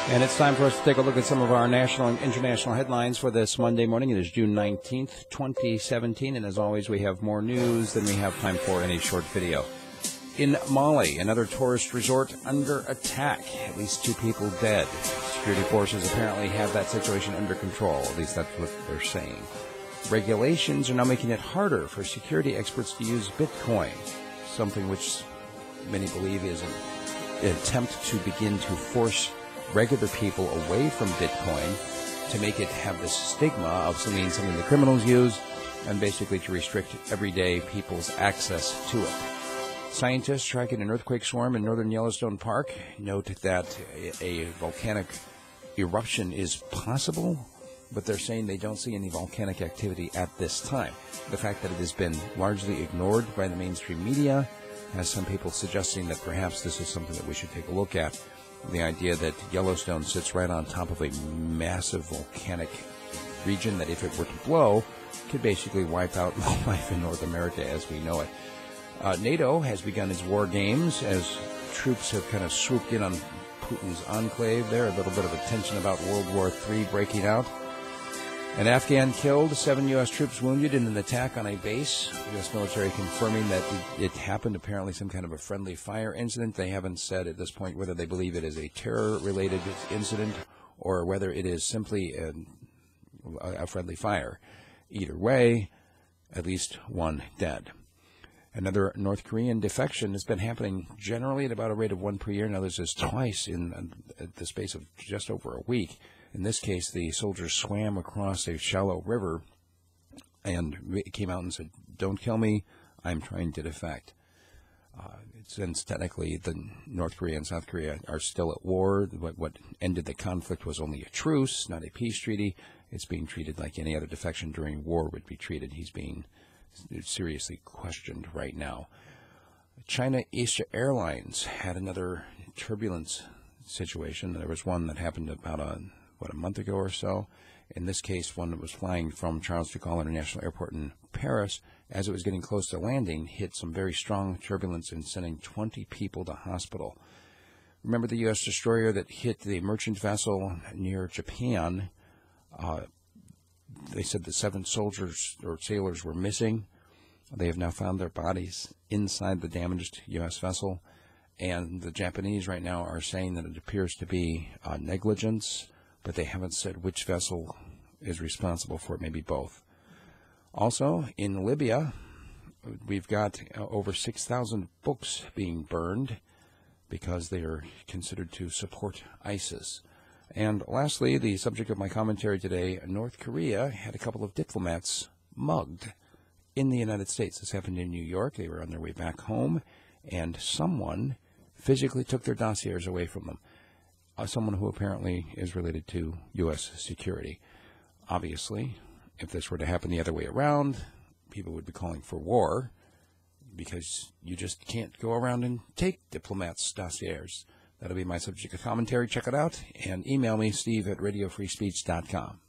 And it's time for us to take a look at some of our national and international headlines for this Monday morning. It is June 19th, 2017, and as always, we have more news than we have time for in a short video. In Mali, another tourist resort under attack. At least 2 people dead. Security forces apparently have that situation under control. At least that's what they're saying. Regulations are now making it harder for security experts to use Bitcoin, something which many believe is an attempt to begin to force regular people away from Bitcoin, to make it have this stigma of something the criminals use, and basically to restrict everyday people's access to it. Scientists tracking an earthquake swarm in northern Yellowstone Park note that a volcanic eruption is possible, but they're saying they don't see any volcanic activity at this time. The fact that it has been largely ignored by the mainstream media has some people suggesting that perhaps this is something that we should take a look at. The idea that Yellowstone sits right on top of a massive volcanic region that, if it were to blow, could basically wipe out life in North America as we know it. NATO has begun its war games as troops have kind of swooped in on Putin's enclave there. A little bit of a tension about World War III breaking out. An Afghan killed, 7 U.S. troops wounded in an attack on a base. U.S. military confirming that it happened, apparently some kind of a friendly fire incident. They haven't said at this point whether they believe it is a terror-related incident or whether it is simply a friendly fire. Either way, at least 1 dead. Another North Korean defection has been happening generally at about a rate of 1 per year. Now, this is twice in the space of just over a week. In this case, the soldiers swam across a shallow river and came out and said, "Don't kill me, I'm trying to defect." Since technically the North Korea and South Korea are still at war, what ended the conflict was only a truce, not a peace treaty. It's being treated like any other defection during war would be treated. He's being seriously questioned right now. China Eastern Airlines had another turbulence situation. There was one that happened about a month ago or so. In this case, one that was flying from Charles de Gaulle International Airport in Paris, as it was getting close to landing, hit some very strong turbulence and sending 20 people to hospital. Remember the U.S. destroyer that hit the merchant vessel near Japan? They said that 7 soldiers or sailors were missing. They have now found their bodies inside the damaged U.S. vessel. And the Japanese right now are saying that it appears to be negligence, but they haven't said which vessel is responsible for it, maybe both. Also, in Libya, we've got over 6,000 books being burned because they are considered to support ISIS. And lastly, the subject of my commentary today, North Korea had a couple of diplomats mugged in the United States. This happened in New York. They were on their way back home, and someone physically took their dossiers away from them. Someone who apparently is related to U.S. security. Obviously, if this were to happen the other way around, people would be calling for war because you just can't go around and take diplomats' dossiers. That'll be my subject of commentary. Check it out and email me, steve@radiofreespeech.com.